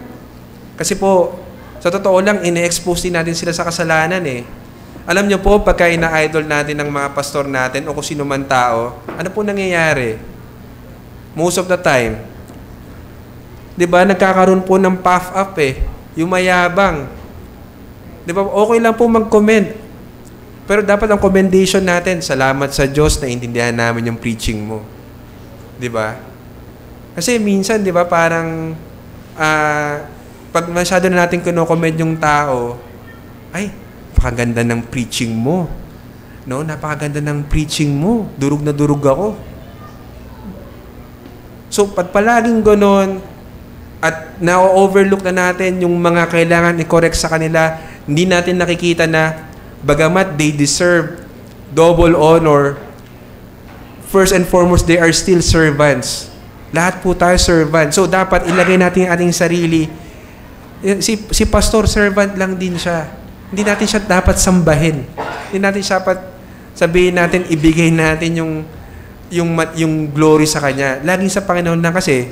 Kasi po, sa totoo lang, ine-expose din natin sila sa kasalanan eh. Alam niyo po, pagka ina-idol natin ng mga pastor natin o kung sino man tao, ano po nangyayari? Most of the time, di ba, nagkakaroon po ng puff up eh. Yung mayabang. Di ba, okay lang po mag-comment. Pero dapat ang commendation natin, salamat sa Diyos na intindihan namin yung preaching mo. Di ba? Kasi minsan, di ba, parang pag masyado na natin kino-comment yung tao, ay, napakaganda ng preaching mo. No, napakaganda ng preaching mo. Durug na durug ako. So, pag palaging ganon, at na-overlook na natin yung mga kailangan i-correct sa kanila, hindi natin nakikita na bagamat they deserve double honor, first and foremost, they are still servants. Lahat po tayo servant. So, dapat ilagay natin yung ating sarili. Si pastor, servant lang din siya. Hindi natin siya dapat sambahin. Hindi natin siya dapat sabihin natin, ibigay natin yung glory sa Kanya. Laging sa Panginoon lang kasi,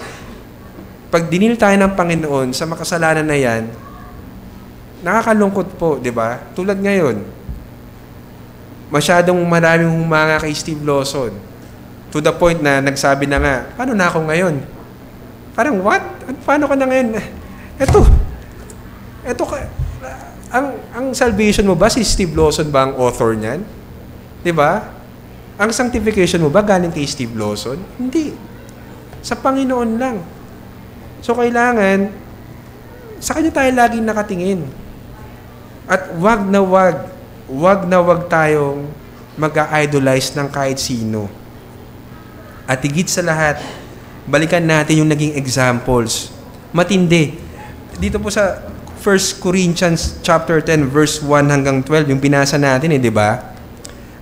pag dinil tayo ng Panginoon sa makasalanan na yan, nakakalungkot po, di ba? Tulad ngayon, masyadong maraming humanga kay Steve Lawson. To the point na nagsabi na nga, paano na ako ngayon? Parang, what? Paano ka na ngayon? Eto ang salvation mo ba, si Steve Lawson ba ang author niyan? Di ba? Ang sanctification mo ba galing kay Steve Lawson? Hindi. Sa Panginoon lang. So, kailangan, sa Kanya tayo laging nakatingin. At wag na wag tayong mag-idolize ng kahit sino. At higit sa lahat, balikan natin yung naging examples. Matindi. Dito po sa 1 Corinthians chapter 10 verse 1 hanggang 12, yung binasa natin di ba?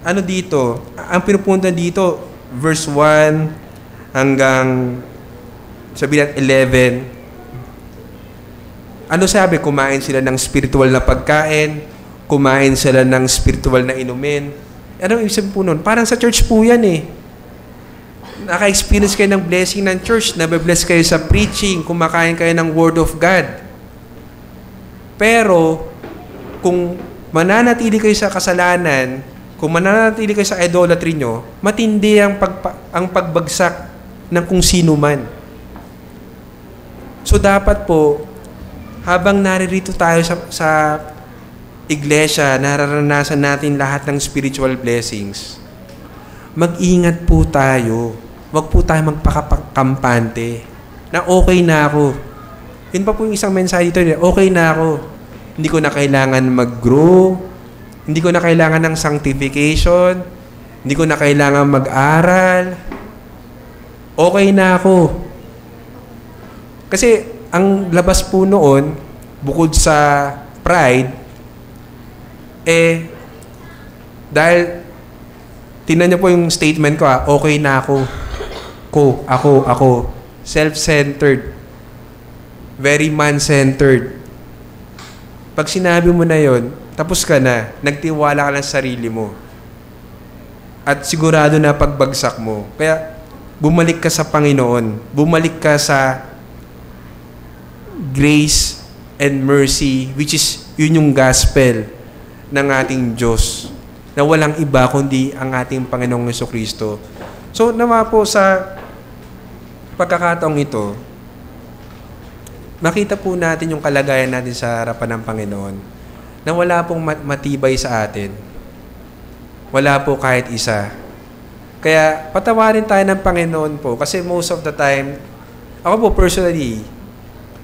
Ano dito? Ang pinupunta dito, verse 1 hanggang sabihin natin 11. Ano sabi? Kumain sila ng spiritual na pagkain, kumain sila ng spiritual na inumin. Ano ibig sabihin po nun? Parang sa church po yan eh. Naka-experience kayo ng blessing ng church, nabe-bless kayo sa preaching, kumakain kayo ng Word of God. Pero, kung mananatili kayo sa kasalanan, kung mananatili kayo sa idolatry nyo, matindi ang pagbagsak ng kung sino man. So, dapat po, habang naririto tayo sa iglesia, nararanasan natin lahat ng spiritual blessings, mag-ingat po tayo. Huwag po tayo magpakakampante na okay na ako. Yun pa po yung isang mensahe dito, okay na ako. Hindi ko na kailangan mag-grow. Hindi ko na kailangan ng sanctification. Hindi ko na kailangan mag-aral. Okay na ako. Kasi ang labas po noon, bukod sa pride, dahil, tingnan niyo po yung statement ko okay na ako. Ako. Self-centered. Very man-centered. Pag sinabi mo na yon, tapos ka na, nagtiwala ka lang sa sarili mo. At sigurado na pagbagsak mo. Kaya, bumalik ka sa Panginoon. Bumalik ka sa grace and mercy, which is, yun yung gospel ng ating Diyos. Na walang iba kundi ang ating Panginoong Jesucristo. So, nawa po sa pagkakataong ito, makita po natin yung kalagayan natin sa harapan ng Panginoon na wala pong matibay sa atin. Wala po kahit isa. Kaya patawarin tayo ng Panginoon po kasi most of the time, ako po personally,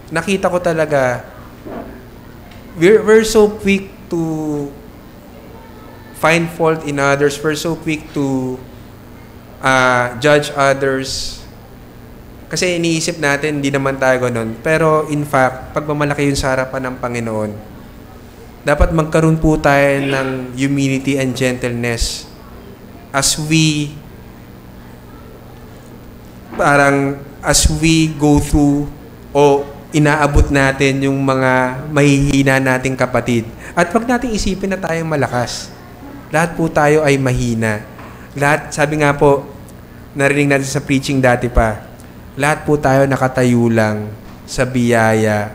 nakita ko talaga, we're so quick to find fault in others. We're so quick to judge others. Kasi iniisip natin, hindi naman tayo ganun. Pero in fact, pag mamalaki yung sa harapan ng Panginoon, dapat magkaroon po tayo ng humility and gentleness as we go through o inaabot natin yung mga mahihina nating kapatid. At wag nating isipin na tayong malakas. Lahat po tayo ay mahina. Lahat, sabi nga po, narinig natin sa preaching dati pa, lahat po tayo nakatayo lang sa biyaya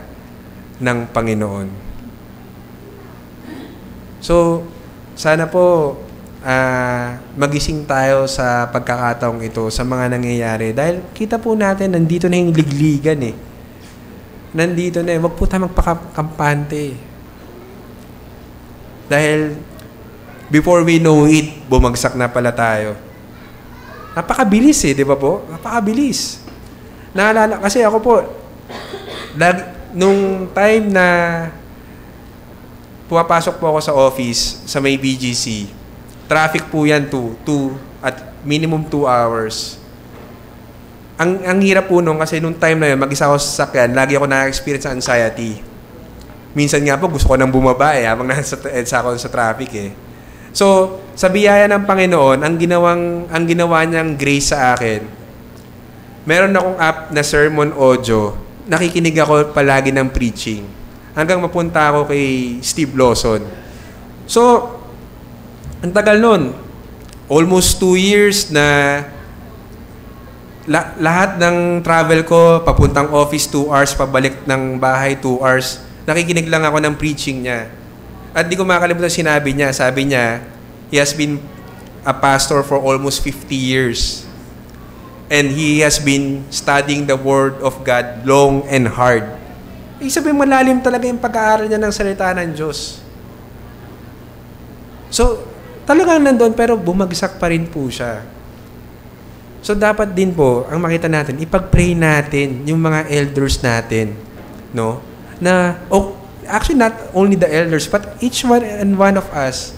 ng Panginoon. So, sana po magising tayo sa pagkakataong ito, sa mga nangyayari. Dahil kita po natin, nandito na yung ligligan eh. Nandito na eh. Wag po tayo magpakampante. Dahil, before we know it, bumagsak na pala tayo. Napakabilis eh, di ba po? Napakabilis. Naalala, kasi ako po, nung time na pumapasok po ako sa office, sa may BGC, traffic po yan at minimum 2 hours. Ang hirap po nung kasi nung time na yun, mag-isa ako sa sakyan, lagi ako na-experience ng anxiety. Minsan nga po, gusto ko nang bumaba eh, habang nasa ako sa traffic eh. So, sa biyaya ng Panginoon, ang ginawa niyang grace sa akin, meron akong app na sermon audio, nakikinig ako palagi ng preaching. Hanggang mapunta ako kay Steve Lawson. So, ang tagal nun. Almost 2 years na lahat ng travel ko, papuntang office 2 hours, pabalik ng bahay 2 hours, nakikinig lang ako ng preaching niya. At di ko makalimutan sinabi niya. Sabi niya, he has been a pastor for almost 50 years. And he has been studying the Word of God long and hard. Ibig sabihin, malalim talaga yung pag-aaral niya ng salita ng Diyos. So, talagang nandun, pero bumagsak pa rin po siya. So, dapat din po, ang makita natin, ipag-pray natin yung mga elders natin. No? Na, actually, not only the elders, but each one and one of us,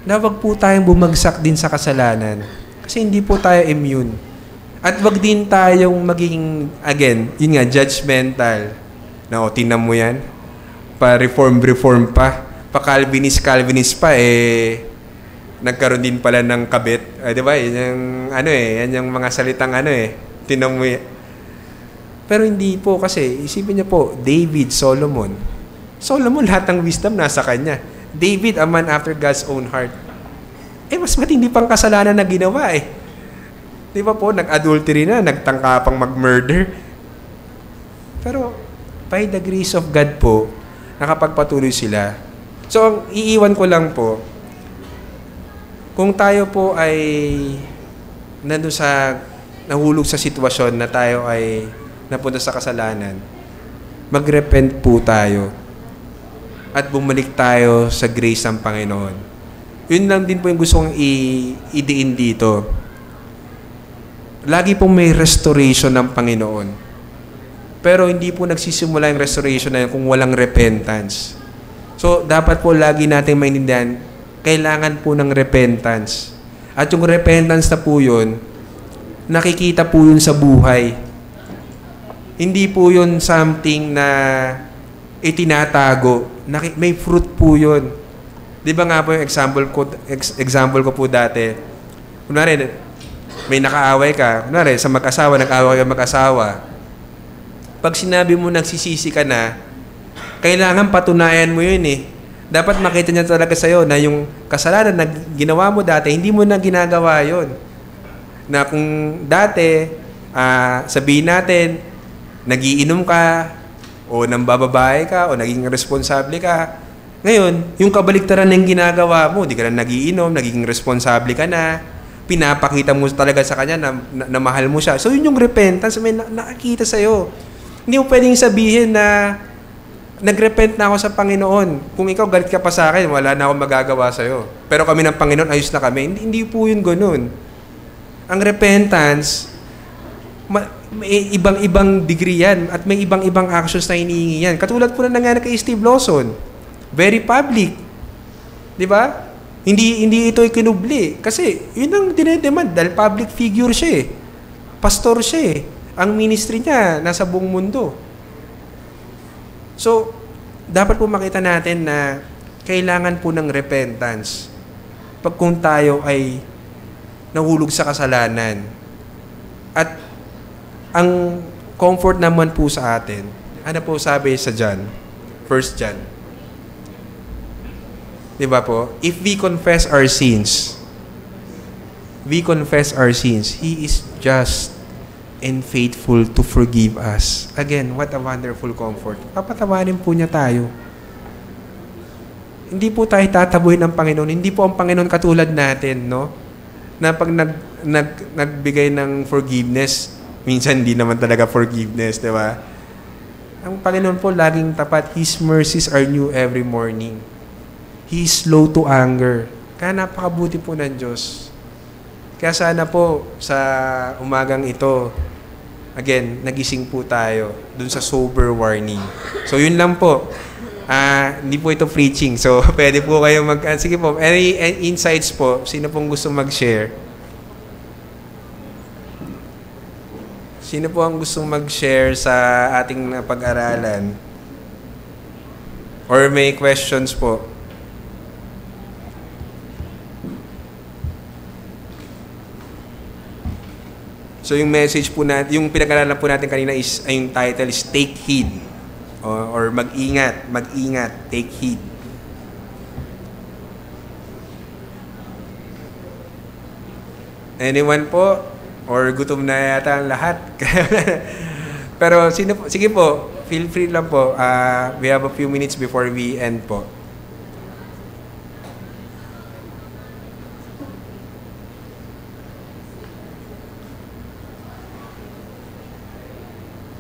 na wag po tayong bumagsak din sa kasalanan. Kasi hindi po tayo immune. At wag din tayong maging, again, yun nga, judgmental. Na, tingnan mo yan. Pa-reform pa. Pa-Calvinist pa, nagkaroon din pala ng kabit. Di ba? Yan yung mga salitang tingnan mo yan. Pero hindi po kasi, isipin niyo po, David, Solomon, lahat ng wisdom nasa kanya. David, a man after God's own heart. Mas matindi pang kasalanan na ginawa eh. Di ba po, nag-adultery na, nagtangka pang mag-murder. Pero, by the grace of God po, nakapagpatuloy sila. So, ang iiwan ko lang po, kung tayo po ay nahulog sa sitwasyon na tayo ay napunta sa kasalanan, mag-repent po tayo at bumalik tayo sa grace ng Panginoon. Yun lang din po yung gusto kong idiin dito. Lagi pong may restoration ng Panginoon. Pero hindi po nagsisimula yung restoration na yun kung walang repentance. So, dapat po lagi natin maintindihan, kailangan po ng repentance. At yung repentance na po yun, nakikita po yun sa buhay. Hindi po yun something na itinatago. May fruit po yun. Di ba nga po yung example ko po dati, kunwari, may nakaaway ka, kunwari, sa mag-asawa, nag-away ka mag-asawa. Pag sinabi mo nagsisisi ka na, kailangan patunayan mo yun eh. Dapat makita niya talaga sa'yo na yung kasalanan na ginawa mo dati, hindi mo na ginagawa yun. Na kung dati, sabihin natin, nagiinom ka, o nambababae ka, o naging responsable ka. Ngayon, yung kabaliktaran ng ginagawa mo, di ka na nagiinom, naging responsable ka na, pinapakita mo talaga sa kanya na mahal mo siya. So, yun yung repentance, may nakakita sa'yo. Hindi mo pwedeng sabihin na nagrepent na ako sa Panginoon. Kung ikaw galit ka pa sa akin, wala na akong magagawa sa'yo. Pero kami ng Panginoon, ayos na kami. Hindi po yun ganun. Ang repentance, may ibang-ibang degree yan at may ibang-ibang actions na hinihingi yan. Katulad po na nangyari kay Steve Lawson. Very public. Di ba? Hindi ito ikinubli. Kasi yun ang dinedemand dahil public figure siya eh. Pastor siya eh. Ang ministry niya nasa buong mundo. So, dapat po makita natin na kailangan po ng repentance pag kung tayo ay nahulog sa kasalanan. At ang comfort naman po sa atin, Ano po sabi sa John? 1 John. Di ba po? If we confess our sins, He is just and faithful to forgive us. Again, what a wonderful comfort. Papatawarin po niya tayo. Hindi po tayo tatabuhin ng Panginoon. Hindi po ang Panginoon katulad natin, no? Na pag nagbigay ng forgiveness, minsan hindi naman talaga forgiveness, di ba? Ang Panginoon po laging tapat. His mercies are new every morning. He is slow to anger. Kaya napakabuti po ng Diyos. Kaya sana po sa umagang ito, again, nagising po tayo dun sa sober warning. So yun lang po. Hindi po ito preaching. So pwede po kayo sige po, any insights po, sino pong gusto mag-share? Sino po ang gustong mag-share sa ating pag-aralan? Or may questions po? So yung message po natin, yung pinag-aralan po natin kanina is, yung title is Take Heed. Or mag-ingat, take heed. Anyone po? Or gutom na yata ang lahat? Pero sige po, feel free lang po. We have a few minutes before we end po.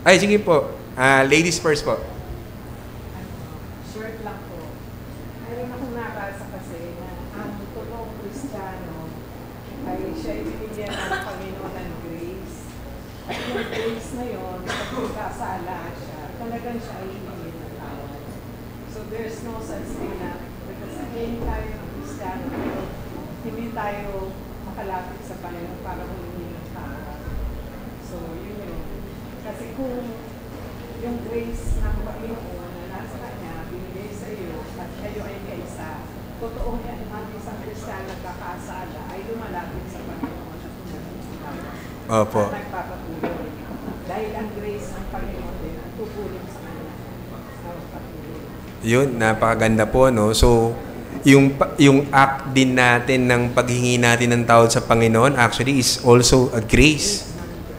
Ay, sige po. Ladies first po. Short lang po. Mayroon akong nakasa kasi na ang totoong Kristiyano ay siya ibinigyan ng Panginoon ng grace. At yung grace na yun, kapag kasala siya, talagang siya ay ibinigyan ng tawad. So there's no such thing na nagkasahin tayo ng Kristiyano, pero hindi tayo makalapit sa Panginoon para humingi ng tawad. So yun yun. Kasi kung yung grace ng Panginoon na nasa Kanya, binigay sa iyo, at kayo ay kaisa, totoo yan, ang isang Kristiyano nagkakasala ay lumalapit sa Panginoon at tumatawag. Opo. At nagpapatuloy. Dahil ang grace ng Panginoon din ang tutulong sa Kanya sa patuloy. Yun, napakaganda po, no? So, yung act din natin ng paghingi natin ng tawad sa Panginoon actually is also a grace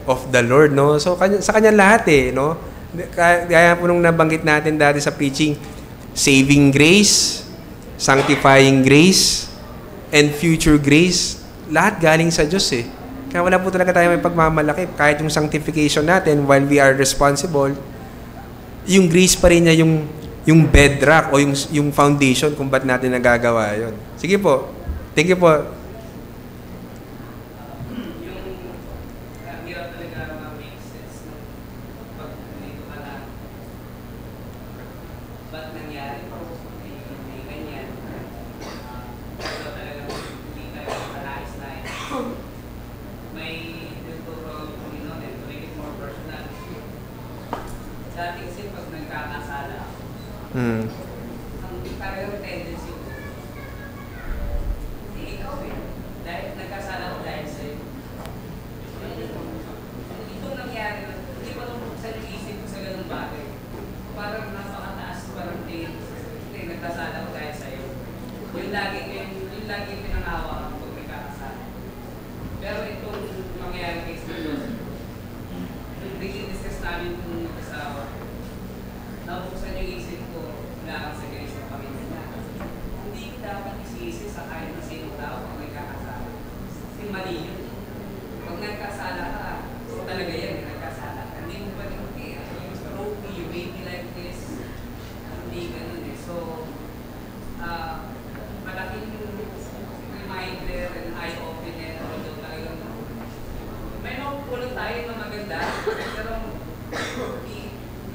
of the Lord, no? So, sa Kanya lahat, no? Kaya po nung nabanggit natin dati sa preaching, saving grace, sanctifying grace, and future grace, lahat galing sa Diyos, eh. Kaya wala po talaga tayo may pagmamalaki. Kahit yung sanctification natin, while we are responsible, yung grace pa rin niya yung bedrock o yung foundation kung ba't natin nagagawa yun. Sige po. Thank you po. Dating kasi pag nagkakasala ako, ang parang tendency ko, hindi ikaw eh. Dahil nagkasala ko dahil sa'yo. Itong nangyari, hindi pa nung sa isip ko sa ganung bagay. Parang napakataas, parang tingin, hindi, nagkasala ko dahil sa'yo. Yung laging pinangawa ako pag nagkakasala. Pero itong mangyari kay Joseph, yung discuss namin kung mag-asawa, nabuksan yung isip ko, wala kang sa grace ng Panginoon na hindi dapat isisi sa kahit na sino tao pag nagkakasala. Kasi mali yun. Pag nagkasala ka, so talaga yan, nagkasala ka. Hindi mo pa rin, okay, you stroke me, you made me like this. Hindi ganun eh. So, malaking reminder and eye-opener, although talagang may mapukulong tayo na maganda, pero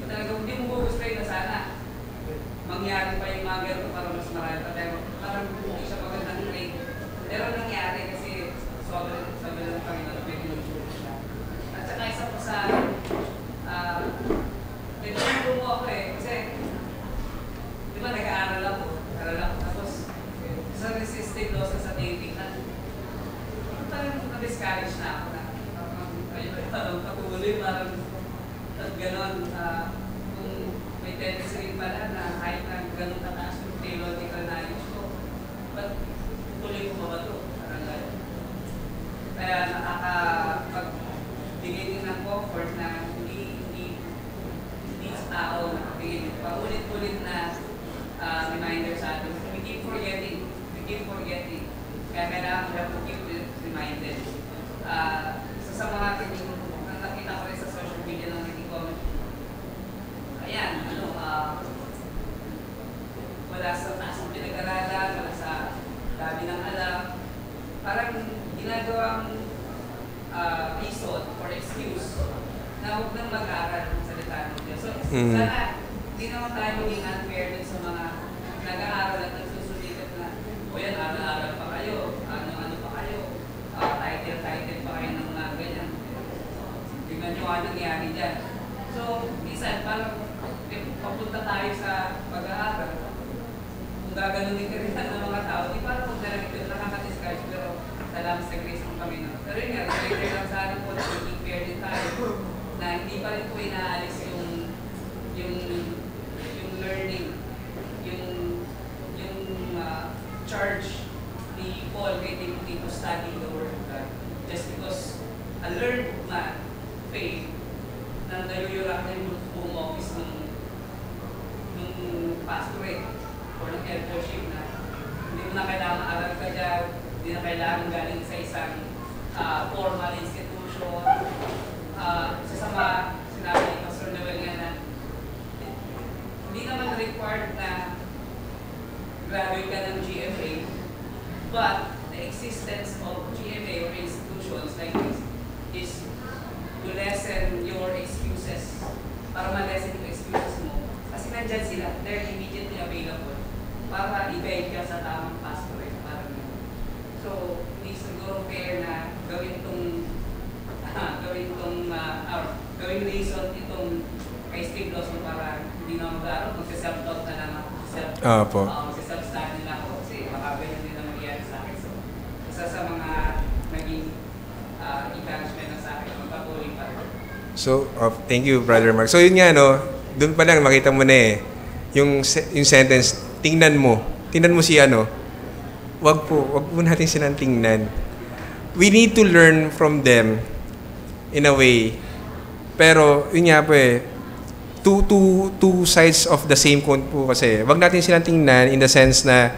talagang hindi mo gustuhin na sana mangyari pa yung mga ganito para mas marami pa. Pero parang hindi siya magandang rate. Pero nangyari kasi sobrang ng Panginoon, may tinutulong siya. At saka isa po sa nagtulong mo ako eh. Kasi di ba nag-aaral ako. Tapos sa resistive losses sa dating parang na-discourage na ako na ayun, patuloy parang at gano'n, kung tendency rin pala na kahit na ganun kataas yung theological knowledge ko, ba't tuloy ko pa ba ito? Parang gano'n. Kaya nakakapagbigay din ng comfort na hindi sa tao nakabigay din. Paulit-ulit na reminder sa atin. We keep forgetting. Kaya kailangan we have to keep reminded. Isa sa mga nakita ko rin sa social media ng nag-comment. Ayan, wala sa taas ng pinag-aralan, wala sa dami ng alam. Parang ginagawang reason or excuse na huwag nang mag-aaral ng salita ng Diyos. So, sana, hindi naman tayo maging unfair din sa mga nag-aaral at nagsusulikat na, o yan, aral-aral pa kayo, ano pa kayo, title pa kayo ng mga ganyan. Tingnan nyo ano nangyari dyan. So, minsan, parang papunta tayo sa pag-aaral. Kung gaganunin ka rin ng mga tao, di parang kung talagang ito nakaka-discourage, pero salamat sa grace ng Panginoon. Pero yun nga, reminder lang sa akin po na maging fair din tayo na hindi pa rin po inaalis yung learning, yung charge ni Paul kay Timothy to study the Word of God. Just because a learned man, faith, na nayuyurak na yung home office ng pastorate or ng eldership na hindi mo na kailangan aral ka dyan, hindi na kailangan galing sa isang formal institution. Isa sa mga sinabi ni Pastor Noel nga na hindi naman required na graduate ka ng GMA, but the existence of GMA or institutions like this is to lessen your excuses, para ma-lessen yung excuses mo. Kasi nandyan sila, they're immediately available para i-guide ka sa tamang pastorate. Parang yun. So, hindi siguro fair na gawin gawing reason itong kay Steve Lawson para hindi na mag-aaral, mag-self-taught na lang ako. Mag-self-study na ako kasi baka ganyan din na mangyayari sa akin. So, isa sa mga naging encouragement na sa akin, magpatuloy pa rin. So, thank you, Brother Mark. So, yun nga, no, doon pa lang, makita mo na yung sentence, tingnan mo si wag po natin silang tingnan. We need to learn from them in a way. Pero, yun nga po two sides of the same coin po kasi. Wag natin silang tingnan in the sense na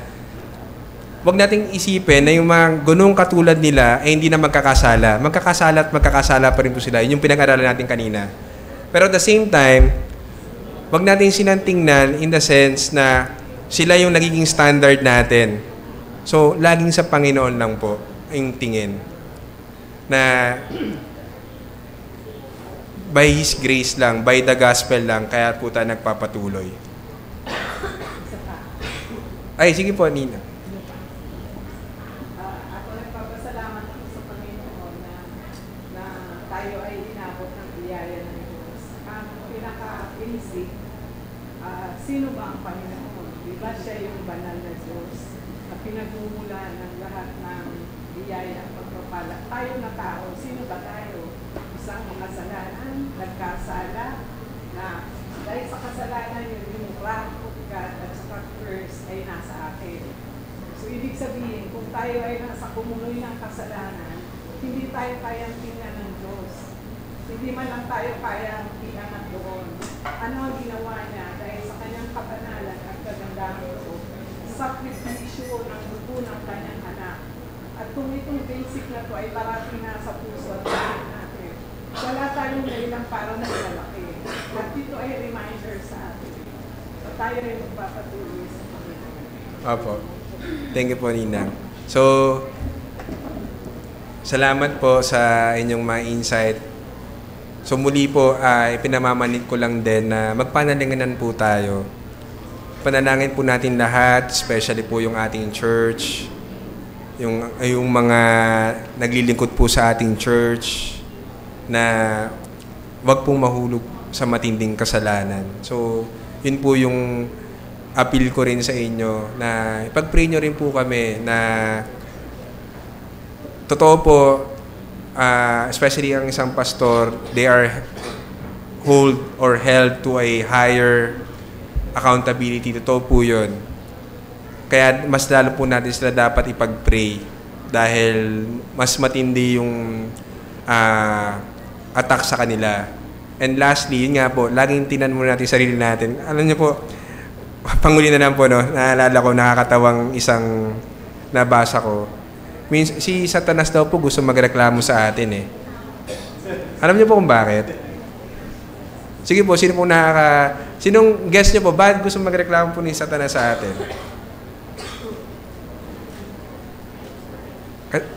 wag nating isipin na yung mga ganung katulad nila ay hindi na magkakasala. Magkakasala pa rin po sila. Yun yung pinag-aralan natin kanina. Pero at the same time, wag natin silang tingnan in the sense na sila yung nagiging standard natin. So, laging sa Panginoon lang po yung tingin. Na by His grace lang, by the gospel lang, kaya po tayo nagpapatuloy. Ay, sige po, Nina. Ako nagpapasalamat ako sa Panginoon na tayo ay inabot ng biyaya ng Diyos. Ang pinaka-basic, sino ba ang Panginoon? Diba siya yung banal na Diyos na pinagmumula ng lahat ng biyaya at pagpapala? Tayo na tao, sino ba tayo? Isang makasalanan, nagkasala, na dahil sa kasalanan yung wrath of God at saka curse ay nasa akin. So, ibig sabihin, kung tayo ay nasa kumuloy ng kasalanan, hindi tayo kayang tingnan ng Diyos. Hindi man lang tayo kayang iangat doon. Ano ang ginawa niya dahil sa kanyang kapanalan at kagandahan ito? Sakripisyo ng dugo ng kanyang anak. At kung itong basic na ito ay parating na sa puso at tingin natin, wala tayong dahilan para na ilalaki. At ito ay reminder sa atin. So tayo rin magpapatuloy sa Panginoon. Opo. Thank you po, Ninang. So, salamat po sa inyong mga insight. So muli po, pinamamanit ko lang din na magpanalinganan po tayo. Panalangin po natin lahat, especially po yung ating church, yung mga naglilingkod po sa ating church, na wag pong mahulog sa matinding kasalanan. So, yun po yung appeal ko rin sa inyo, na ipag-pray nyo rin po kami na totoo po, especially ang isang pastor, they are held to a higher accountability. Totoo po yun. Kaya mas lalo po natin sila dapat ipag-pray dahil mas matindi yung attack sa kanila. And lastly, yun nga po, laging tinan muna natin sarili natin. Alam niyo po, panguli na lang po, no, naalala ko, nakakatawang isang nabasa ko. Si Satanas daw po gusto magreklamo sa atin eh. Alam niyo po kung bakit? Sige po, sinong guest niyo po, bakit gusto magreklamo po ni Satanas sa atin?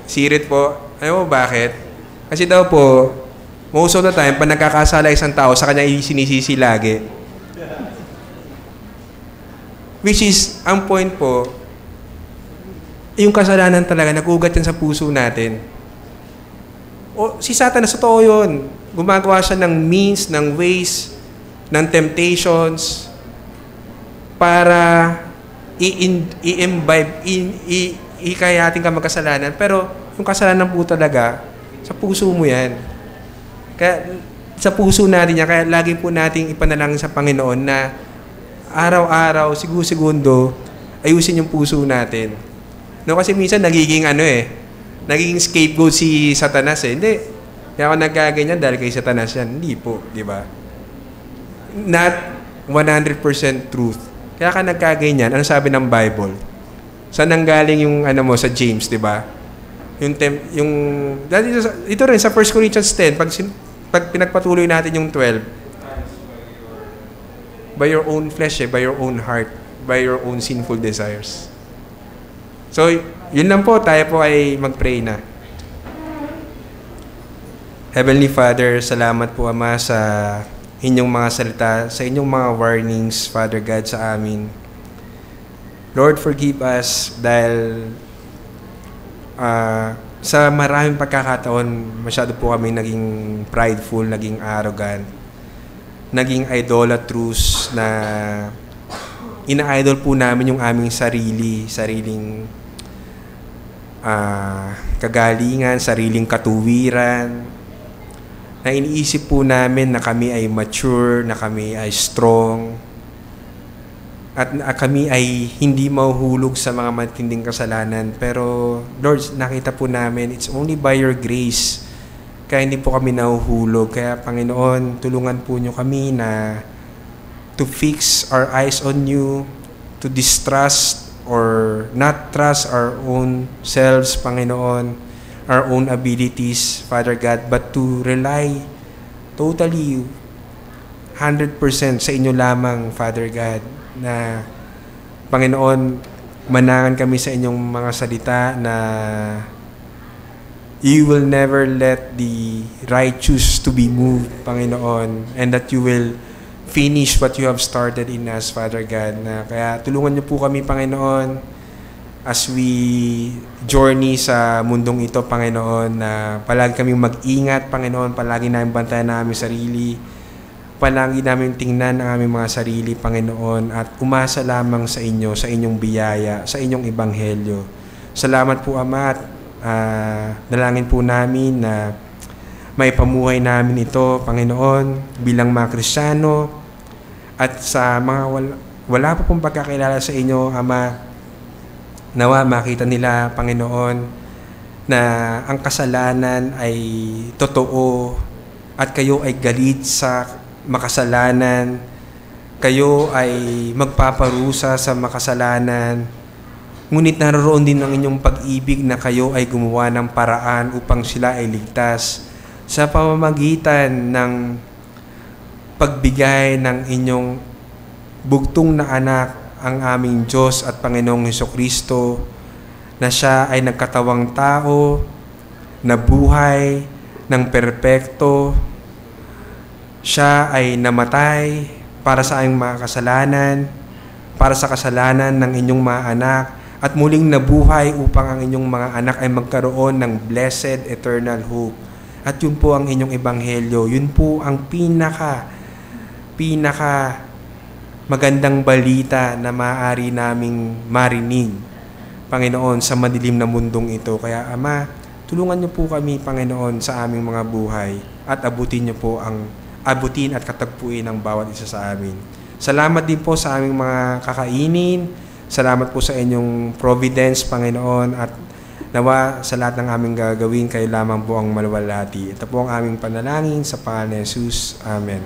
Sirit po. Alam mo bakit? Kasi daw po, most of the time, pag nagkakasala isang tao, sa kanya sinisisi lagi. Which is, ang point po, yung kasalanan talaga, nag-ugat yan sa puso natin. O, si Satanas, totoo yun. Gumagawa siya ng means, ng ways, ng temptations, para i-imbibe, ikayatin ka magkasalanan. Pero, yung kasalanan po talaga, sa puso mo yan. Kaya, sa puso natin yan, kaya lagi po nating ipanalangin sa Panginoon na araw-araw, segundo, ayusin yung puso natin. No, kasi minsan nagiging nagiging scapegoat si Satanas eh. Hindi. Kaya ako nagkaganyan dahil kay Satanas yan. Hindi po, di ba? Not 100% truth. Kaya ka nagkaganyan, ano sabi ng Bible? Saan nanggaling yung sa James, di ba? Ito rin sa 1 Corinthians 10, pag pinagpatuloy natin yung 12, by your own flesh, by your own heart, by your own sinful desires. So, yun lang po, tayo po ay mag-pray na. Heavenly Father, salamat po Ama sa inyong mga salita, sa inyong mga warnings, Father God, sa amin. Lord, forgive us dahil sa maraming pagkakataon, masyado po kami naging prideful, naging arrogant, naging idolatrous na ina-idol po namin yung aming sariling kagalingan, sariling katuwiran, na iniisip po namin na kami ay mature, na kami ay strong, at kami ay hindi mahuhulog sa mga matinding kasalanan. Pero Lord, nakita po namin, it's only by your grace kaya hindi po kami nahuhulog. Kaya Panginoon, tulungan po nyo kami na to fix our eyes on you, to distrust or not trust our own selves, Panginoon, our own abilities, Father God, but to rely totally 100% sa inyo lamang, Father God, na Panginoon, manangan kami sa inyong mga salita na you will never let the righteous to be moved, Panginoon, and that you will finish what you have started in us, Father God. Kaya tulungan niyo po kami, Panginoon, as we journey sa mundong ito, Panginoon, na palagi kaming mag-ingat, Panginoon, palagi namin bantayan namin sarili, palagi namin tingnan ang aming mga sarili, Panginoon, at umasa lamang sa inyo, sa inyong biyaya, sa inyong ebanghelyo. Salamat po, Ama, at dalangin po namin na may pamuhay namin ito, Panginoon, bilang mga Kristiyano, at sa mga wala pa pong pagkakilala sa inyo, Ama, nawa makita nila, Panginoon, na ang kasalanan ay totoo at kayo ay galit sa makasalanan, kayo ay magpaparusa sa makasalanan, ngunit naroon din ang inyong pag-ibig na kayo ay gumawa ng paraan upang sila ay ligtas sa pamamagitan ng pagbigay ng inyong bugtong na anak, ang aming Diyos at Panginoong Hesukristo, na siya ay nagkatawang tao, na buhay ng perpekto. Siya ay namatay para sa aming mga kasalanan, para sa kasalanan ng inyong mga anak, at muling nabuhay upang ang inyong mga anak ay magkaroon ng blessed eternal hope. At yun po ang inyong ebanghelyo. Yun po ang pinaka magandang balita na maaari naming marinig, Panginoon, sa madilim na mundong ito. Kaya Ama, tulungan niyo po kami, Panginoon, sa aming mga buhay, at abutin at katagpuin ang bawat isa sa amin. Salamat din po sa aming mga kakainin. Salamat po sa inyong providence, Panginoon, at nawa sa lahat ng aming gagawin, kayo lamang po ang maluwalhati. Ito po ang aming panalangin sa pangalan ni Jesus. Amen.